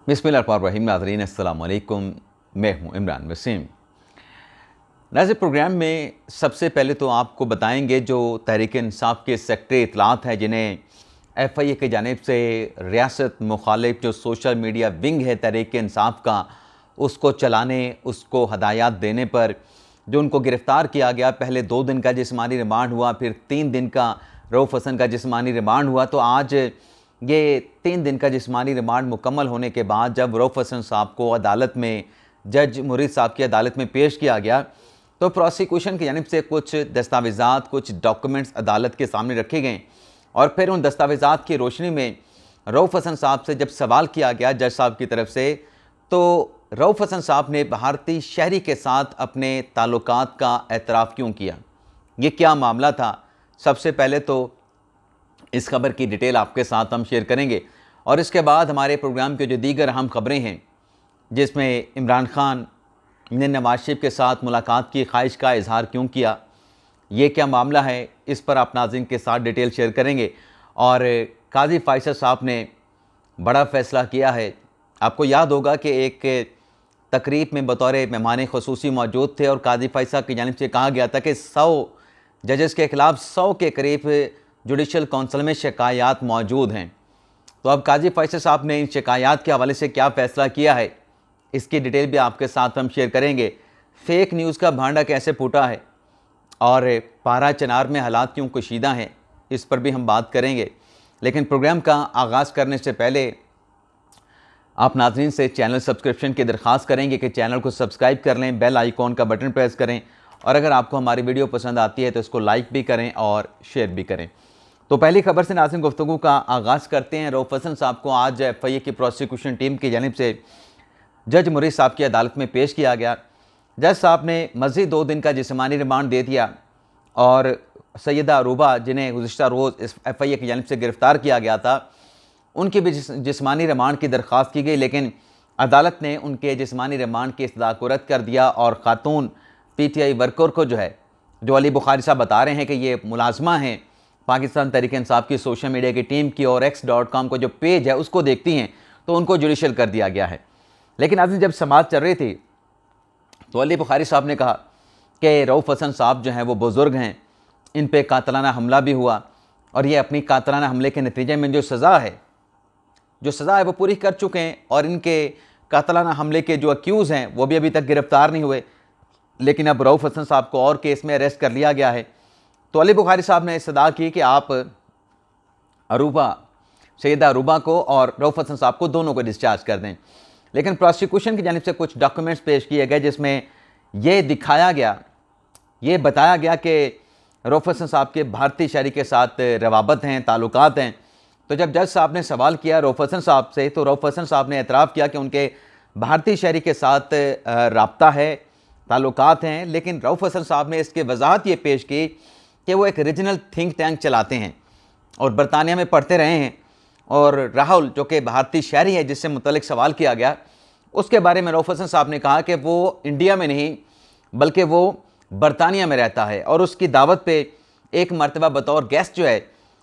बिस्मिल्लाहिर्रहमानिर्रहीम। नाज़रीन अस्सलाम वालेकुम, मैं हूँ इमरान वसीम। नाज़रीन, प्रोग्राम में सबसे पहले तो आपको बताएंगे जो तहरीक इंसाफ के सेक्रेटरी इत्तलात हैं, जिन्हें FIA की जानिब से रियासत मुखालिफ जो सोशल मीडिया विंग है तहरीक इंसाफ का, उसको चलाने, उसको हदायत देने पर जो उनको गिरफ़्तार किया गया। पहले 2 दिन का जिस्मानी रिमांड हुआ, फिर 3 दिन का रऊफ़ हसन का जिस्मानी रिमांड हुआ। तो आज ये 3 दिन का जिस्मानी रिमांड मुकम्मल होने के बाद जब रऊफ़ हसन साहब को अदालत में जज मुरीद साहब की अदालत में पेश किया गया, तो प्रोसिक्यूशन की जानिब से कुछ दस्तावेज़ात, कुछ डॉक्यूमेंट्स अदालत के सामने रखे गए और फिर उन दस्तावेज़ात की रोशनी में रऊफ़ हसन साहब से जब सवाल किया गया जज साहब की तरफ से, तो रऊफ़ हसन साहब ने भारतीय शहरी के साथ अपने ताल्लुकात का एतराफ़ क्यों किया, ये क्या मामला था। सबसे पहले तो इस खबर की डिटेल आपके साथ हम शेयर करेंगे और इसके बाद हमारे प्रोग्राम के जो दीगर अहम खबरें हैं, जिसमें इमरान खान ने नवाज शरीफ के साथ मुलाकात की ख्वाहिश का इजहार क्यों किया, ये क्या मामला है, इस पर आप नाज़रीन के साथ डिटेल शेयर करेंगे। और काजी फैसल साहब ने बड़ा फ़ैसला किया है। आपको याद होगा कि एक तकरीब में बतौर मेहमान ख़ुसूसी मौजूद थे और काजी फैसल की जानिब से कहा गया था कि 100 जजेस के ख़िलाफ़ 100 के करीब जुडिशल कौंसिल में शिकायत मौजूद हैं। तो अब काजी फैसल साहब ने इन शिकायत के हवाले से क्या फ़ैसला किया है, इसकी डिटेल भी आपके साथ हम शेयर करेंगे। फेक न्यूज़ का भांडा कैसे फूटा है और पारा चनार में हालात क्यों कशीदा हैं, इस पर भी हम बात करेंगे। लेकिन प्रोग्राम का आगाज़ करने से पहले आप नाज़रीन से चैनल सब्सक्रिप्शन की दरख्वास्त करेंगे कि चैनल को सब्सक्राइब कर लें, बेल आइकॉन का बटन प्रेस करें और अगर आपको हमारी वीडियो पसंद आती है तो इसको लाइक भी करें और शेयर भी करें। तो पहली खबर से नाज़रीन गुफ्तगू का आगाज़ करते हैं। रऊफ़ हसन साहब को आज FIA की प्रोसिक्यूशन टीम की जानिब से जज मुरीद साहब की अदालत में पेश किया गया। जज साहब ने मज़ीद 2 दिन का जिस्मानी रिमांड दे दिया और सैयदा अरूबा, जिन्हें गुज़िश्ता रोज़ FIA की जानिब से गिरफ़्तार किया गया था, उनकी भी जिस्मानी रिमांड की दरख्वास्त की गई, लेकिन अदालत ने उनके जिस्मानी रिमांड की इस्तदा को रद्द कर दिया और ख़ातून PTI वर्कर को जो अली बुखारी साहब बता रहे हैं कि ये मुलाजमा हैं पाकिस्तान तहरीक इंसाफ की सोशल मीडिया की टीम की और x.com को जो पेज है उसको देखती हैं, तो उनको जुडिशल कर दिया गया है। लेकिन आज जब समाअत चल रही थी तो अली बुखारी साहब ने कहा कि रऊफ़ हसन साहब जो हैं वो बुज़ुर्ग हैं, इन पे कातलाना हमला भी हुआ और ये अपनी कातलाना हमले के नतीजे में जो सज़ा है वो पूरी कर चुके हैं और इनके कातलाना हमले के जो अक्यूज़ हैं वो भी अभी तक गिरफ़्तार नहीं हुए, लेकिन अब रऊफ़ हसन साहब को और केस में अरेस्ट कर लिया गया है। तो अली बुखारी साहब ने इस्तदा की कि आप सैयदा अरूबा को और रऊफ़ हसन साहब को दोनों को डिस्चार्ज कर दें। लेकिन प्रोसिक्यूशन की जानिब से कुछ डॉक्यूमेंट्स पेश किए गए जिसमें ये बताया गया कि रऊफ़ हसन साहब के भारतीय शहरी के साथ रवाबत हैं, ताल्लुकात हैं। तो जब जज साहब ने सवाल किया रऊफ़ हसन साहब से, तो रऊफ़ हसन साहब ने एतराफ़ किया कि उनके भारतीय शहरी के साथ राब्ता है, ताल्लुकात हैं। लेकिन रऊफ़ हसन साहब ने इसकी वजाहत ये पेश की कि वो एक रीजनल थिंक टैंक चलाते हैं और बरतानिया में पढ़ते रहे हैं। और राहुल, जो कि भारतीय शहरी है जिससे मुतल्लिक सवाल किया गया, उसके बारे में रऊफ़ हसन साहब ने कहा कि वो इंडिया में नहीं बल्कि वो बरतानिया में रहता है और उसकी दावत पे एक मरतबा बतौर गेस्ट जो है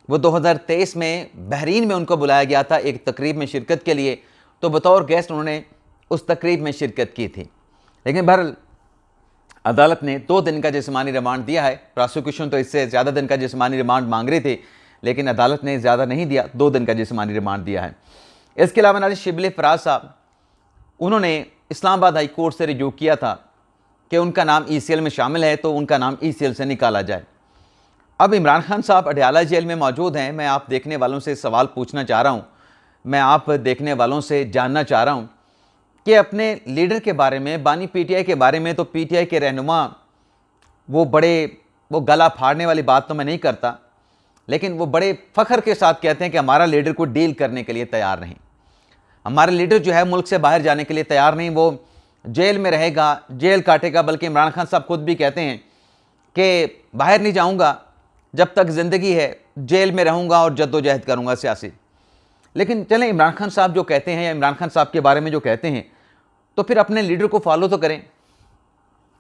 वो 2023 में बहरीन में उनको बुलाया गया था एक तकरीब में शिरकत के लिए। तो बतौर गेस्ट उन्होंने उस तकरीब में शिरकत की थी। लेकिन बहरहाल अदालत ने 2 दिन का जिस्मानी रिमांड दिया है। प्रोसिक्यूशन तो इससे ज़्यादा दिन का जिस्मानी रिमांड मांग रही थी, लेकिन अदालत ने ज़्यादा नहीं दिया, 2 दिन का जिस्मानी रिमांड दिया है। इसके अलावा नाज़रीन शिबली फराज साहब, उन्होंने इस्लामाबाद हाई कोर्ट से रिजू किया था कि उनका नाम ECL में शामिल है तो उनका नाम ECL से निकाला जाए। अब इमरान खान साहब अडयाला जेल में मौजूद हैं। मैं आप देखने वालों से सवाल पूछना चाह रहा हूँ, मैं आप देखने वालों से जानना चाह रहा हूँ कि अपने लीडर के बारे में, बानी PTI के बारे में, तो PTI के रहनुमा वो गला फाड़ने वाली बात तो मैं नहीं करता, लेकिन वो बड़े फ़ख्र के साथ कहते हैं कि हमारा लीडर को डील करने के लिए तैयार नहीं, हमारा लीडर जो है मुल्क से बाहर जाने के लिए तैयार नहीं, वो जेल में रहेगा, जेल काटेगा। बल्कि इमरान खान साहब खुद भी कहते हैं कि बाहर नहीं जाऊंगा, जब तक ज़िंदगी है जेल में रहूंगा और जद्दोजहद करूंगा सियासी। लेकिन चलें, इमरान खान साहब जो कहते हैं या इमरान खान साहब के बारे में जो कहते हैं, तो फिर अपने लीडर को फॉलो तो करें।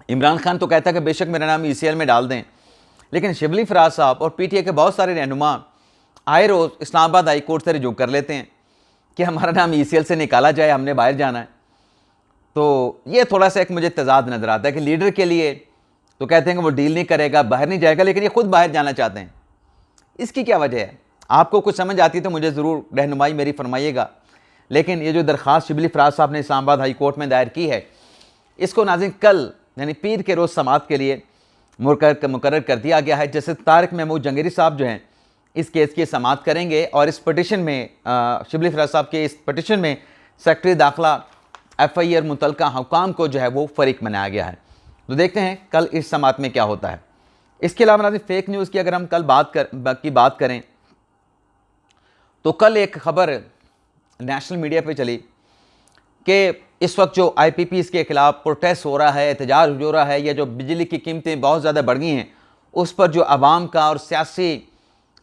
इमरान खान तो कहता है कि बेशक मेरा नाम ECL में डाल दें, लेकिन शिबली फराज साहब और PTI के बहुत सारे रहनुमा आए रोज़ इस्लामाबाद हाई कोर्ट से रिजू कर लेते हैं कि हमारा नाम ECL से निकाला जाए, हमने बाहर जाना है। तो ये थोड़ा सा एक मुझे तजाद नज़र आता है कि लीडर के लिए तो कहते हैं कि वो डील नहीं करेगा, बाहर नहीं जाएगा, लेकिन ये खुद बाहर जाना चाहते हैं। इसकी क्या वजह है? आपको कुछ समझ आती है तो मुझे ज़रूर रहनुमाई मेरी फरमाइएगा। लेकिन ये जो दरख्वास्त शिबली फराज साहब ने इस्लामाबाद हाई कोर्ट में दायर की है, इसको नाज़रीन कल यानी पीर के रोज़ समाअत के लिए मुकर्रर कर दिया गया है। जैसे तारिक महमूद जंगेरी साहब जो हैं इस केस की समाअत करेंगे और इस पटिशन में शिबली फराज साहब के इस पटिशन में सेक्रेटरी दाखिला FI और मुतलका हुकाम को जो है वो फरीक बनाया गया है। तो देखते हैं कल इस समाअत में क्या होता है। इसके अलावा नाज़रीन फेक न्यूज़ की अगर हम कल बात करें तो कल एक खबर नेशनल मीडिया पे चली कि इस वक्त जो IPPs के ख़िलाफ़ प्रोटेस्ट हो रहा है, एहतजाज हो रहा है, या जो बिजली की कीमतें बहुत ज़्यादा बढ़ गई हैं, उस पर जो आवाम का और सियासी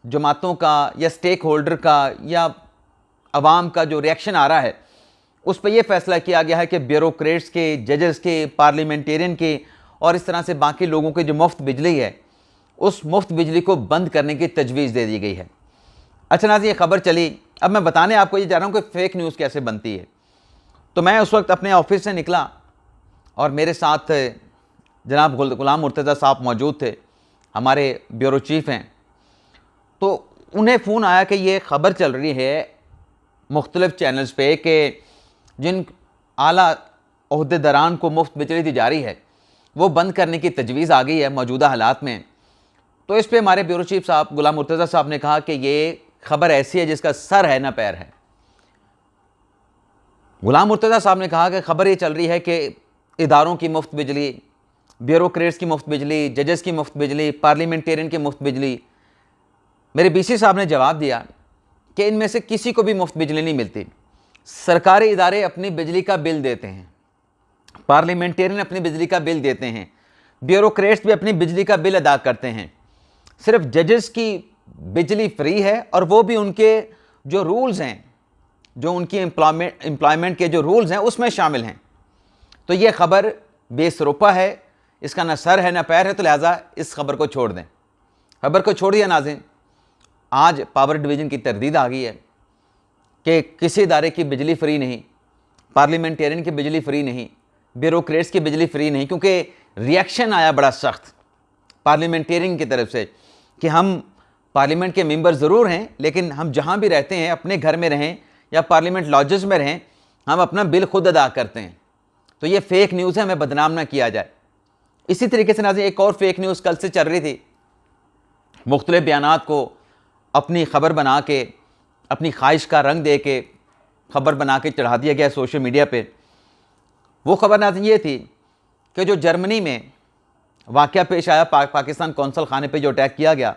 जमातों का या स्टेक होल्डर का या आवाम का जो रिएक्शन आ रहा है, उस पर यह फ़ैसला किया गया है कि ब्यूरोक्रेट्स के, जजेस के, पार्लियामेंटेरियन के और इस तरह से बाकी लोगों की जो मुफ्त बिजली है, उस मुफ्त बिजली को बंद करने की तजवीज़ दे दी गई है। अच्छा नाज़रीन, ये खबर चली, अब मैं बताने आपको ये जा रहा हूँ कि फ़ेक न्यूज़ कैसे बनती है। तो मैं उस वक्त अपने ऑफिस से निकला और मेरे साथ जनाब गुलाम मुर्तज़ा साहब मौजूद थे, हमारे ब्यूरो चीफ़ हैं। तो उन्हें फ़ोन आया कि ये ख़बर चल रही है मुख्तलिफ़ चैनल्स पे कि जिन आला ओहदेदारान को मुफ्त बिजली दी जा रही है वो बंद करने की तजवीज़ आ गई है मौजूदा हालात में। तो इस पर हमारे ब्यूरो चीफ साहब गुलाम मुर्तज़ा साहब ने कहा कि ये खबर ऐसी है जिसका सर है ना पैर है। गुलाम मुर्तज़ा साहब ने कहा कि खबर ये चल रही है कि इदारों की मुफ्त बिजली, ब्यूरोक्रेट्स की मुफ्त बिजली, जजेस की मुफ्त बिजली, पार्लियामेंटेरियन की मुफ्त बिजली। मेरे BC साहब ने जवाब दिया कि इनमें से किसी को भी मुफ्त बिजली नहीं मिलती। सरकारी इदारे अपनी बिजली का बिल देते हैं, पार्लियामेंटेरियन अपनी बिजली का बिल देते हैं, ब्यूरोक्रेट्स भी अपनी बिजली का बिल अदा करते हैं। सिर्फ जजेस की बिजली फ्री है और वो भी उनके जो रूल्स हैं, जो उनकी एम्प्लॉयमेंट के जो रूल्स हैं उसमें शामिल हैं। तो ये खबर बेसरोपा है, इसका ना सर है ना पैर है, तो लिहाजा इस खबर को छोड़ दें। खबर को छोड़ दिया नाज़रीन। आज पावर डिवीज़न की तरदीद आ गई है कि किसी इदारे की बिजली फ्री नहीं, पार्लियामेंटेरियन की बिजली फ्री नहीं, ब्यूरोक्रेट्स की बिजली फ्री नहीं, क्योंकि रिएक्शन आया बड़ा सख्त पार्लियामेंटेरियन की तरफ से कि हम पार्लियामेंट के मेंबर ज़रूर हैं, लेकिन हम जहाँ भी रहते हैं, अपने घर में रहें या पार्लियामेंट लॉजेस में रहें, हम अपना बिल खुद अदा करते हैं। तो ये फेक न्यूज़ है, हमें बदनाम ना किया जाए। इसी तरीके से नाज़रीन एक और फेक न्यूज़ कल से चल रही थी। मुख्तलिफ बयानात को अपनी खबर बना के, अपनी ख्वाहिश का रंग दे के खबर बना के चढ़ा दिया गया सोशल मीडिया पे। वो खबर नाज़रीन ये थी कि जो जर्मनी में वाक़या पेश आया, पाकिस्तान कौंसल खाने पे जो अटैक किया गया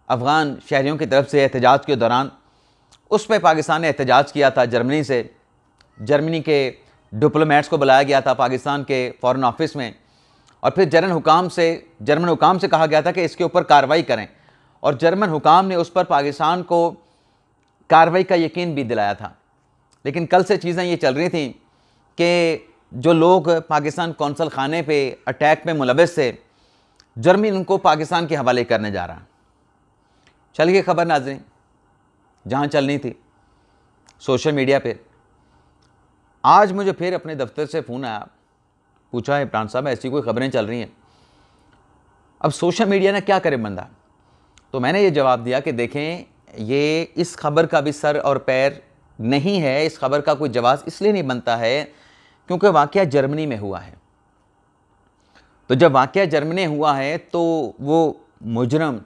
अफ़गान शहरियों की तरफ से एहतजाज के दौरान, उस पर पाकिस्तान ने एहतजाज किया था जर्मनी से। जर्मनी के डिप्लोमेट्स को बुलाया गया था पाकिस्तान के फ़ॉरेन ऑफिस में और फिर जर्मन हुकाम से कहा गया था कि इसके ऊपर कार्रवाई करें, और जर्मन हुकाम ने उस पर पाकिस्तान को कार्रवाई का यकीन भी दिलाया था। लेकिन कल से चीज़ें ये चल रही थी कि जो लोग पाकिस्तान कौंसल खाने पे अटैक में मुलविस थे, जर्मनी उनको पाकिस्तान के हवाले करने जा रहा। चल गई खबर नाज़रीन जहाँ चलनी थी सोशल मीडिया पे। आज मुझे फिर अपने दफ्तर से फ़ोन आया, पूछा इमरान साहब ऐसी कोई ख़बरें चल रही हैं, अब सोशल मीडिया ने क्या करे बंदा। तो मैंने ये जवाब दिया कि देखें, ये इस खबर का भी सर और पैर नहीं है। इस खबर का कोई जवाब इसलिए नहीं बनता है क्योंकि वाक़या जर्मनी में हुआ है। तो जब वाक़या जर्मनी में हुआ है तो वो मुजरम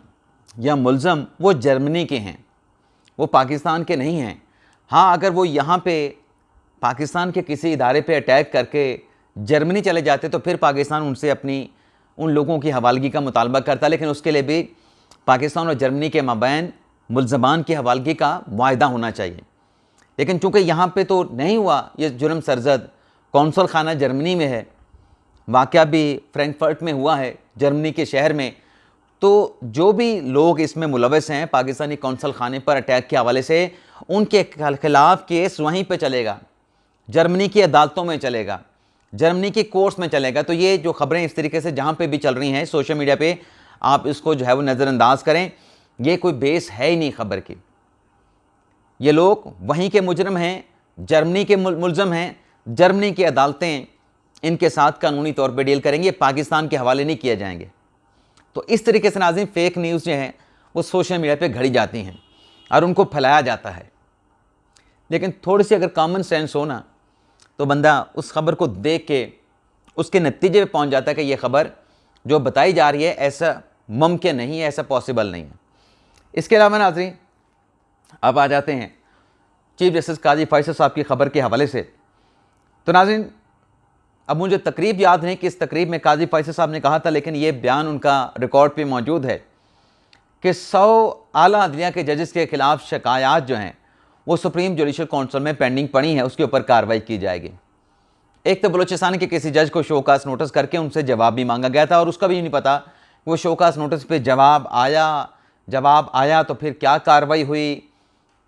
या मुल्ज़म वो जर्मनी के हैं, वो पाकिस्तान के नहीं हैं। हाँ, अगर वो यहाँ पे पाकिस्तान के किसी इदारे पे अटैक करके जर्मनी चले जाते तो फिर पाकिस्तान उनसे अपनी उन लोगों की हवालगी का मुतालबा करता, लेकिन उसके लिए भी पाकिस्तान और जर्मनी के माबैन मुल्ज़मान की हवालगी का मुआहदा होना चाहिए। लेकिन चूँकि यहाँ पे तो नहीं हुआ, ये जुर्म सरजद कौंसल खाना जर्मनी में है, वाक़या भी फ्रैंकफर्ट में हुआ है जर्मनी के शहर में, तो जो भी लोग इसमें मुलविस हैं पाकिस्तानी कौंसल खाने पर अटैक के हवाले से, उनके खिलाफ़ केस वहीं पे चलेगा, जर्मनी की अदालतों में चलेगा, जर्मनी की कोर्ट्स में चलेगा। तो ये जो ख़बरें इस तरीके से जहाँ पे भी चल रही हैं सोशल मीडिया पे, आप इसको जो है वो नज़रअंदाज करें। ये कोई बेस है ही नहीं खबर की। ये लोग वहीं के मुजरम हैं, जर्मनी के मुलज़म हैं, जर्मनी की अदालतें इनके साथ कानूनी तौर पे डील करेंगे, पाकिस्तान के हवाले नहीं किए जाएंगे। तो इस तरीके से नाज़रीन फेक न्यूज़ जो हैं वो सोशल मीडिया पे घड़ी जाती हैं और उनको फैलाया जाता है। लेकिन थोड़ी सी अगर कॉमन सेंस हो ना, तो बंदा उस खबर को देख के उसके नतीजे पे पहुंच जाता है कि ये खबर जो बताई जा रही है ऐसा मुमकिन नहीं है, ऐसा पॉसिबल नहीं है। इसके अलावा नाज़रीन अब आ जाते हैं चीफ जस्टिस काजी फैसल साहब की खबर के हवाले से। तो नाज़रीन अब मुझे तकरीब याद नहीं कि इस तकरीब में काजी फैसल साहब ने कहा था, लेकिन ये बयान उनका रिकॉर्ड पे मौजूद है कि 100 आला अदलिया के जजेस के खिलाफ शिकायत जो हैं वो सुप्रीम जुडिशल काउंसिल में पेंडिंग पड़ी हैं, उसके ऊपर कार्रवाई की जाएगी। एक तो बलूचिस्तान के किसी जज को शोकास नोटिस करके उनसे जवाब भी मांगा गया था और उसका भी नहीं पता वो शोकास नोटिस पे जवाब आया तो फिर क्या कार्रवाई हुई।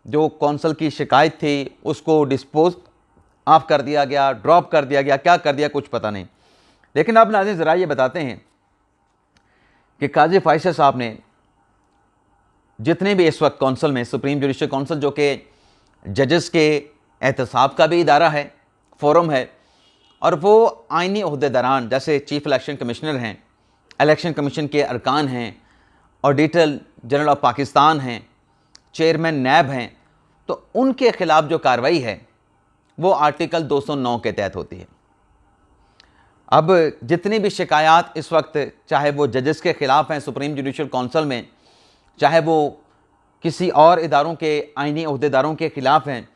जो कौंसल की शिकायत थी उसको डिस्पोज ऑफ कर दिया गया, ड्रॉप कर दिया गया, क्या कर दिया कुछ पता नहीं। लेकिन अब नाज़रीन ज़रा ये बताते हैं कि काजी फैसल साहब ने जितने भी इस वक्त कौंसल में, सुप्रीम जुडिशल काउंसिल जो कि जजेस के एहतसाब का भी इदारा है, फोरम है, और वो आइनी ओहदेदारान जैसे चीफ इलेक्शन कमिश्नर हैं, इलेक्शन कमीशन के अरकान हैं, ऑडिटर जनरल ऑफ पाकिस्तान हैं, चेयरमैन नैब हैं, तो उनके खिलाफ जो कार्रवाई है वो आर्टिकल 209 के तहत होती है। अब जितनी भी शिकायत इस वक्त चाहे वो जजेस के ख़िलाफ़ हैं सुप्रीम जुडिशल काउंसिल में, चाहे वो किसी और इदारों के आइनी ओहदेदारों के ख़िलाफ़ हैं,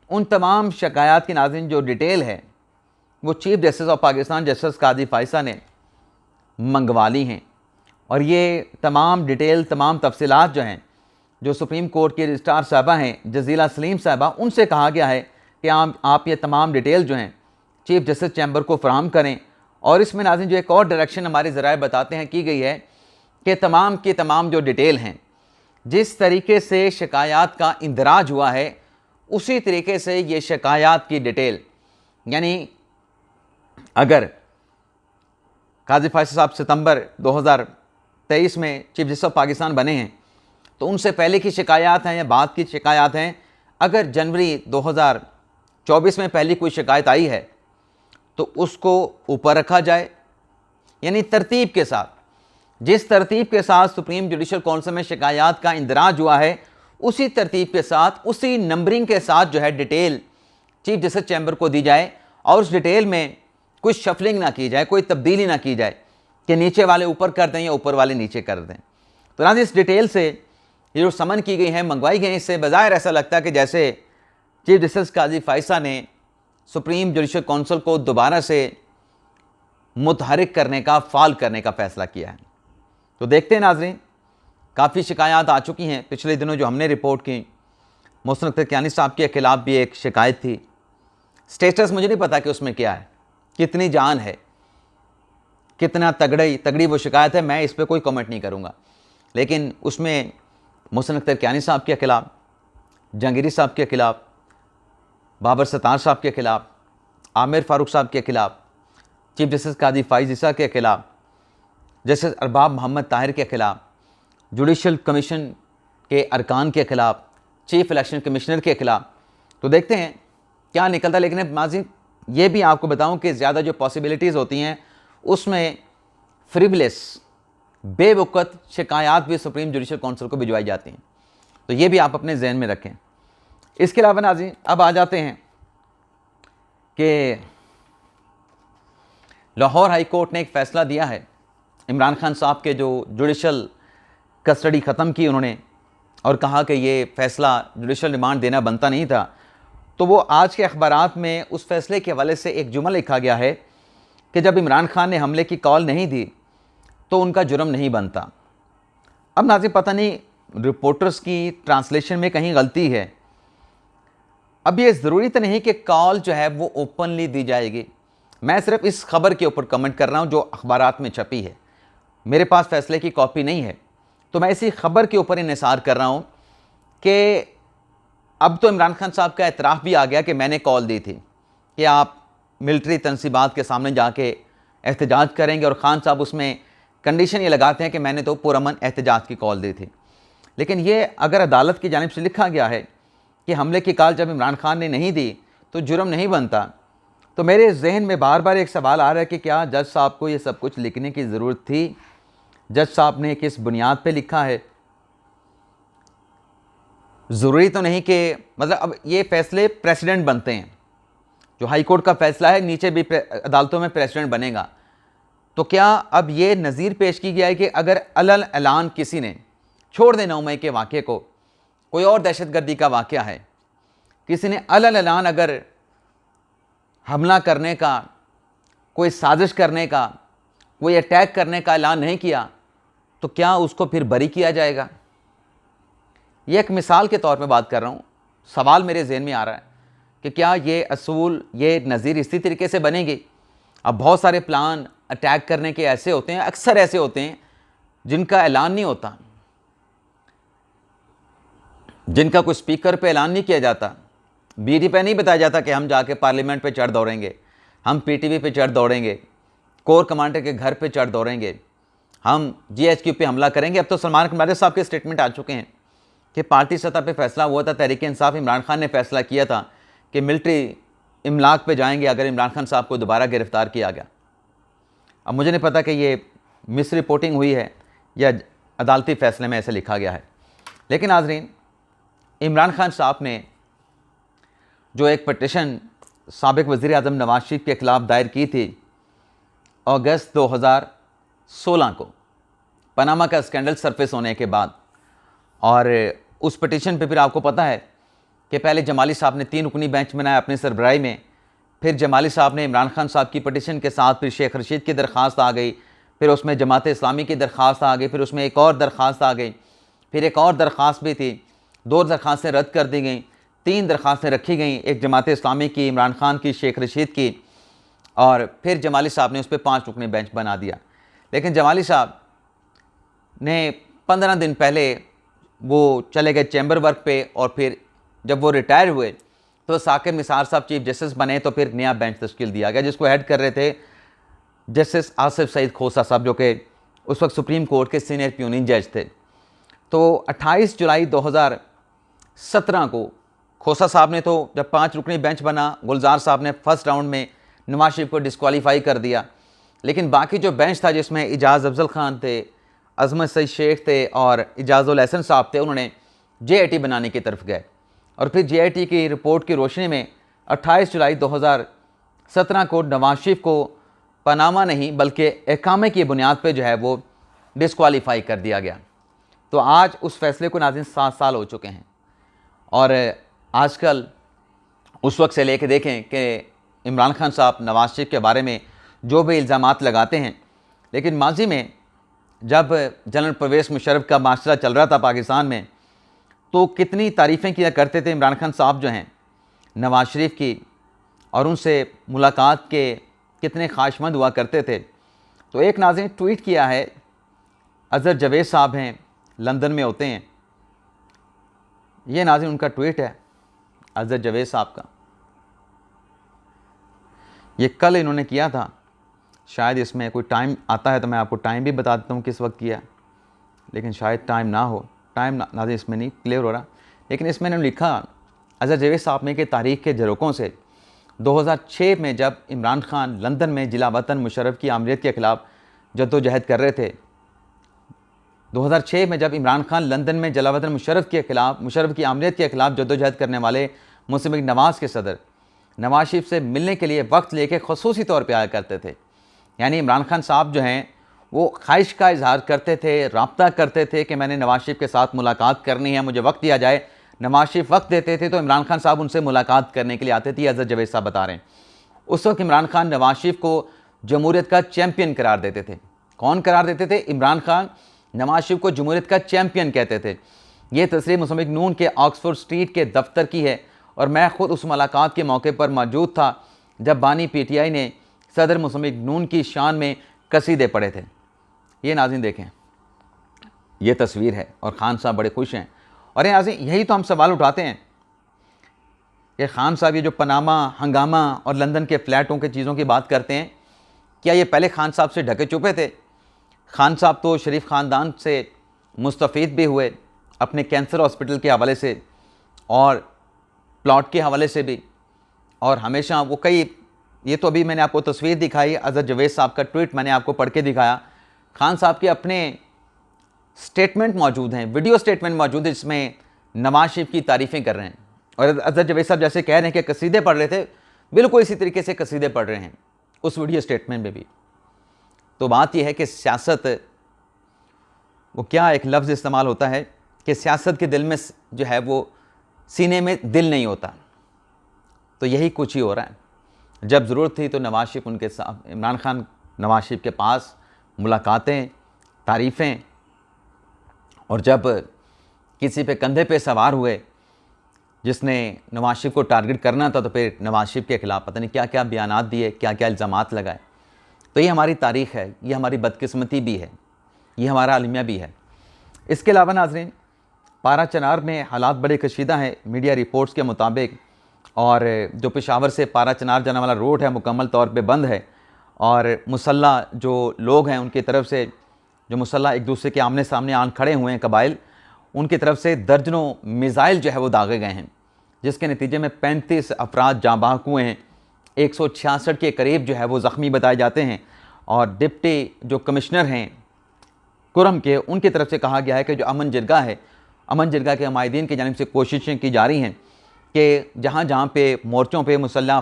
उन तमाम शिकायत की नाज़रीन जो डिटेल है वो chief justice of Pakistan justice Qazi Faisal ने मंगवा ली हैं। और ये तमाम डिटेल, तमाम तफसीलात जो हैं, जो सुप्रीम कोर्ट के रजिस्ट्रार साहबा हैं जजीला सलीम साहबा, उनसे कहा गया है कि आप ये तमाम डिटेल जो हैं चीफ जस्टिस चैम्बर को फराहम करें। और इसमें नाज़रीन जो एक और डायरेक्शन हमारे ज़राए बताते हैं की गई है कि तमाम की तमाम जो डिटेल हैं, जिस तरीके से शिकायत का इंदराज हुआ है उसी तरीके से ये शिकायत की डिटेल, यानी अगर काजी फैसल साहब सितंबर 2023 में चीफ जस्टिस ऑफ पाकिस्तान बने हैं तो उनसे पहले की शिकायत हैं या बाद की शिकायत हैं, अगर जनवरी 2024 में पहली कोई शिकायत आई है तो उसको ऊपर रखा जाए, यानी तरतीब के साथ, जिस तरतीब के साथ सुप्रीम जुडिशल काउंसिल में शिकायत का इंदराज हुआ है उसी तरतीब के साथ, उसी नंबरिंग के साथ जो है डिटेल चीफ जस्टिस चैम्बर को दी जाए और उस डिटेल में कोई शफलिंग ना की जाए, कोई तब्दीली ना की जाए कि नीचे वाले ऊपर कर दें या ऊपर वाले नीचे कर दें। तो ना इस डिटेल से ये जो समन की गई है, मंगवाई गई, इससे बज़ाहिर ऐसा लगता है कि जैसे चीफ जस्टिस काजी फैसल ने सुप्रीम जुडिशल काउंसिल को दोबारा से मुतहरिक करने का, फाल करने का फ़ैसला किया है। तो देखते हैं नाज़रीन, काफ़ी शिकायत आ चुकी हैं पिछले दिनों जो हमने रिपोर्ट की। मोहसिन अख्तर कियानी साहब के ख़िलाफ़ भी एक शिकायत थी, स्टेटस मुझे नहीं पता कि उसमें क्या है, कितनी जान है, कितना तगड़ी वो शिकायत है, मैं इस पर कोई कमेंट नहीं करूँगा। लेकिन उसमें मोहसिन अख्तर कियानी साहब के ख़िलाफ़, जहांगीरी साहब के ख़िलाफ़, बाबर सत्तार साहब के ख़िलाफ़, आमिर फ़ारूक साहब के ख़िलाफ़, चीफ जस्टिस काजी फ़ाइज़ ईसा के ख़िलाफ़, जस्टिस अरबाब मोहम्मद ताहिर के ख़िलाफ़, जुडिशल कमीशन के अरकान के ख़िलाफ़, चीफ इलेक्शन कमिश्नर के ख़िलाफ़। तो देखते हैं क्या निकलता है। लेकिन माजी ये भी आपको बताऊं कि ज़्यादा जो पॉसिबिलिटीज़ होती हैं उसमें फ्रिवलेस, बेवकूफ़ शिकायत भी सुप्रीम जुडिशल काउंसिल को भिजवाई जाती हैं। तो ये भी आप अपने जहन में रखें। इसके अलावा नाज़रीन अब आ जाते हैं कि लाहौर हाई कोर्ट ने एक फ़ैसला दिया है, इमरान खान साहब के जो जुडिशल कस्टडी ख़त्म की उन्होंने, और कहा कि ये फ़ैसला जुडिशल रिमांड देना बनता नहीं था। तो वो आज के अखबारात में उस फैसले के हवाले से एक जुमला लिखा गया है कि जब इमरान खान ने हमले की कॉल नहीं दी तो उनका जुर्म नहीं बनता। अब नाज़रीन पता नहीं रिपोर्टर्स की ट्रांसलेशन में कहीं गलती है। अब ये ज़रूरी तो नहीं कि कॉल जो है वो ओपनली दी जाएगी। मैं सिर्फ इस खबर के ऊपर कमेंट कर रहा हूँ जो अखबारात में छपी है, मेरे पास फ़ैसले की कॉपी नहीं है, तो मैं इसी खबर के ऊपर इन्हिसार कर रहा हूँ कि अब तो इमरान खान साहब का एतराफ़ भी आ गया कि मैंने कॉल दी थी कि आप मिलिट्री तनसीबात के सामने जाके एहतजाज करेंगे, और ख़ान साहब उसमें कंडीशन ये लगाते हैं कि मैंने तो पुरअमन एहतजाज की कॉल दी थी। लेकिन ये अगर अदालत की जानिब से लिखा गया है कि हमले की कॉल जब इमरान खान ने नहीं दी तो जुर्म नहीं बनता। तो मेरे जहन में बार बार एक सवाल आ रहा है कि क्या जज साहब को ये सब कुछ लिखने की ज़रूरत थी? जज साहब ने किस बुनियाद पे लिखा है? ज़रूरी तो नहीं कि मतलब अब ये फ़ैसले प्रेसिडेंट बनते हैं, जो हाई कोर्ट का फ़ैसला है नीचे भी अदालतों में प्रेसिडेंट बनेगा। तो क्या अब ये नज़ीर पेश की गया है कि अगर अलल ऐलान किसी ने छोड़ दे 9 मई के वाक़े को, कोई और दहशतगर्दी का वाक़या है, किसी ने अलल ऐलान अगर हमला करने का, कोई साजिश करने का, कोई अटैक करने का ऐलान नहीं किया, तो क्या उसको फिर बरी किया जाएगा? ये एक मिसाल के तौर पे बात कर रहा हूँ। सवाल मेरे जहन में आ रहा है कि क्या ये असूल, ये नज़ीर इसी तरीके से बनेगी? अब बहुत सारे प्लान अटैक करने के ऐसे होते हैं, अक्सर ऐसे होते हैं जिनका ऐलान नहीं होता, जिनका कोई स्पीकर पे ऐलान नहीं किया जाता, बीडी पे नहीं बताया जाता कि हम जाके पार्लियामेंट पे चढ़ दौड़ेंगे, हम पीटीवी पे चढ़ दौड़ेंगे, कोर कमांडर के घर पे चढ़ दौड़ेंगे, हम जीएचक्यू पे हमला करेंगे। अब तो सलमान कमार साहब के स्टेटमेंट आ चुके हैं कि पार्टी सतह पे फैसला हुआ था, तहरीक इंसाफ इमरान खान ने फैसला किया था कि मिलिट्री इमलाक पे जाएंगे अगर इमरान खान साहब को दोबारा गिरफ्तार किया गया। अब मुझे नहीं पता कि ये मिस रिपोर्टिंग हुई है या अदालती फ़ैसले में ऐसे लिखा गया है, लेकिन नाज़रीन, इमरान खान साहब ने जो एक पटिशन साबिक़ वज़ीर आज़म नवाज शरीफ के ख़िलाफ़ दायर की थी अगस्त 2016 को, पनामा का स्कैंडल सरफेस होने के बाद, और उस पटिशन पे फिर आपको पता है कि पहले जमाली साहब ने 3 रुकनी बेंच बनाया अपनी सरबराही में, फिर जमाली साहब ने इमरान खान साहब की पटिशन के साथ फिर शेख रशीद की दरख्वास्त आ गई, फिर उसमें जमात इस्लामी की दरख्वास्त आ गई, फिर उसमें एक और दरख्वास्त आ गई, फिर एक और दरख्वास्त भी थी, 2 दरख्वास्तें रद्द कर दी गई, 3 दरख्वास्तें रखी गई, एक जमात इस्लामी की, इमरान खान की, शेख रशीद की, और फिर जमाली साहब ने उस पर 5 रुकनी बेंच बना दिया। लेकिन जमाली साहब ने 15 दिन पहले वो चले गए चैम्बर वर्क पे, और फिर जब वो रिटायर हुए तो साकिब निसार साहब चीफ जस्टिस बने, तो फिर नया बेंच तश्कील दिया गया जिसको हेड कर रहे थे जस्टिस आसिफ सईद खोसा साहब, जो कि उस वक्त सुप्रीम कोर्ट के सीनियर प्यूनिंग जज थे। तो 28 जुलाई 2017 को खोसा साहब ने, तो जब 5 रुकनी बेंच बना, गुलजार साहब ने फर्स्ट राउंड में नवाज शरीफ को डिस्क्वालीफाई कर दिया, लेकिन बाकी जो बेंच था जिसमें इजाज़ अफजल खान थे, अजमत सईद शेख थे और इजाज़ुल एहसन साहब थे, उन्होंने जेआईटी बनाने की तरफ गए, और फिर जेआईटी की रिपोर्ट की रोशनी में 28 जुलाई 2017 को नवाज शरीफ को पनामा नहीं बल्कि इकामे की बुनियाद पे जो है वो डिस्क्वालीफाई कर दिया गया। तो आज उस फैसले को नाज़रीन 7 साल हो चुके हैं, और आजकल उस वक्त से लेके देखें कि इमरान खान साहब नवाज शरीफ के बारे में जो भी इल्ज़ामात लगाते हैं, लेकिन माजी में जब जनरल परवेज़ मुशर्रफ का माशरा चल रहा था पाकिस्तान में, तो कितनी तारीफ़ें किया करते थे इमरान खान साहब जो हैं नवाज शरीफ की, और उनसे मुलाकात के कितने ख्वाहिशमंद हुआ करते थे। तो एक नाज़रीन ट्वीट किया है, अज़हर जवेद साहब हैं, लंदन में होते हैं, ये नाज़रीन उनका ट्वीट है अज़हर जवेद साहब का, ये कल इन्होंने किया था। शायद इसमें कोई टाइम आता है तो मैं आपको टाइम भी बता देता हूँ किस वक्त किया, लेकिन शायद टाइम ना हो, टाइम नाज़रीन इसमें नहीं क्लियर हो रहा, लेकिन इसमें इन्होंने लिखा अज़हर जवेद साहब ने कि तारीख़ के झरोकों से 2006 में जब इमरान खान लंदन में जिला वतन मुशर्रफ की आमरीत के ख़िलाफ़ जद्दोजहद कर रहे थे, 2006 में जब इमरान खान लंदन में जिला वतन मुशर्रफ की आमरीत के ख़िलाफ़ जद्दोजहद करने वाले मुस्लिम लीग नवाज़ के सदर नवाज शरीफ से मिलने के लिए वक्त लेके ख़ुसूसी तौर पे आया करते थे। यानी इमरान खान साहब जो हैं वो ख्वाहिश का इजहार करते थे, राब्ता करते थे कि मैंने नवाज शरीफ के साथ मुलाकात करनी है, मुझे वक्त दिया जाए। नवाज शरीफ वक्त देते थे तो इमरान खान साहब उनसे मुलाकात करने के लिए आते थे। अज़हर जवेद साहब बता रहे हैं उस वक्त इमरान खान नवाज शरीफ को जमहूरियत का चैम्पियन करार देते थे। कौन करार देते थे? इमरान खान नवाज शरीफ को जमहूरियत का चैम्पियन कहते थे। ये तस्वीर मुस्लिम लीग नून के ऑक्सफोर्ड स्ट्रीट के दफ्तर की है, और मैं ख़ुद उस मुलाकात के मौके पर मौजूद था जब बानी पीटीआई ने सदर मुस्लिम लीग नून की शान में कसीदे पढ़े थे। ये नाज़रीन देखें, ये तस्वीर है, और खान साहब बड़े खुश हैं। और नाज़रीन यही तो हम सवाल उठाते हैं कि खान साहब ये जो पनामा, हंगामा और लंदन के फ्लैटों के चीज़ों की बात करते हैं, क्या ये पहले खान साहब से ढके छुपे थे? खान साहब तो शरीफ ख़ानदान से मुस्तफ़ीद भी हुए अपने कैंसर हॉस्पिटल के हवाले से, और प्लॉट के हवाले से भी, और हमेशा वो कई, ये तो अभी मैंने आपको तस्वीर दिखाई, अज़हर जावेद साहब का ट्वीट मैंने आपको पढ़ के दिखाया। खान साहब के अपने स्टेटमेंट मौजूद हैं, वीडियो स्टेटमेंट मौजूद है, जिसमें नवाज शरीफ की तारीफ़ें कर रहे हैं। और अज़हर जावेद साहब जैसे कह रहे हैं कि कसीदे पढ़ रहे थे, बिल्कुल इसी तरीके से कसीदे पढ़ रहे हैं उस वीडियो स्टेटमेंट में भी। तो बात यह है कि सियासत, वो क्या एक लफ्ज़ इस्तेमाल होता है कि सियासत के दिल में जो है वो सीने में दिल नहीं होता। तो यही कुछ ही हो रहा है। जब ज़रूरत थी तो नवाज शरीफ उनके साथ, इमरान खान नवाज शरीफ के पास मुलाकातें, तारीफ़ें, और जब किसी पे कंधे पे सवार हुए जिसने नवाज शरीफ को टारगेट करना था, तो फिर नवाज शरीफ के ख़िलाफ़ पता नहीं क्या क्या बयानात दिए, क्या क्या इल्ज़ामात लगाए। तो ये हमारी तारीख़ है, ये हमारी बदकिस्मती भी है, ये हमारा अलमिया भी है। इसके अलावा नाज़रीन, पारा चनार में हालात बड़े कशीदा हैं मीडिया रिपोर्ट्स के मुताबिक, और जो पेशावर से पारा चनार जाने वाला रोड है मुकम्मल तौर पे बंद है, और मुसल्ला जो लोग हैं उनकी तरफ से, जो मुसल्ला एक दूसरे के आमने सामने आन खड़े हुए हैं कबाइल, उनकी तरफ से दर्जनों मिज़ाइल जो है वो दागे गए हैं, जिसके नतीजे में 35 अफराद जाँ बहक हुए हैं, 166 के करीब जो है वो ज़ख्मी बताए जाते हैं। और डिप्टी जो कमिश्नर हैं कुरम के, उनकी तरफ से कहा गया है कि जो अमन जरगा है, अमन जरगा के हमायदीन की जानिब से कोशिशें की जा रही हैं कि जहाँ जहाँ पे मोर्चों पे मुसल्ला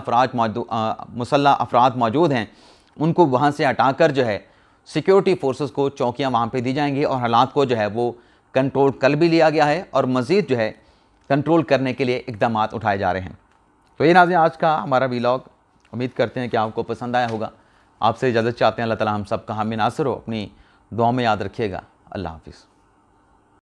अफराद मौजूद हैं, उनको वहाँ से हटाकर जो है सिक्योरिटी फोर्सेस को चौकियाँ वहाँ पे दी जाएंगी, और हालात को जो है वो कंट्रोल कर भी लिया गया है, और मज़ीद जो है कंट्रोल करने के लिए इक़दाम उठाए जा रहे हैं। तो ये नाज़रीन आज का हमारा व्लॉग, उम्मीद करते हैं कि आपको पसंद आया होगा। आपसे इजाज़त चाहते हैं, अल्लाह ताला हम सब का हामी नासिर हो। अपनी दुआ में याद रखिएगा। अल्लाह हाफ़िज़।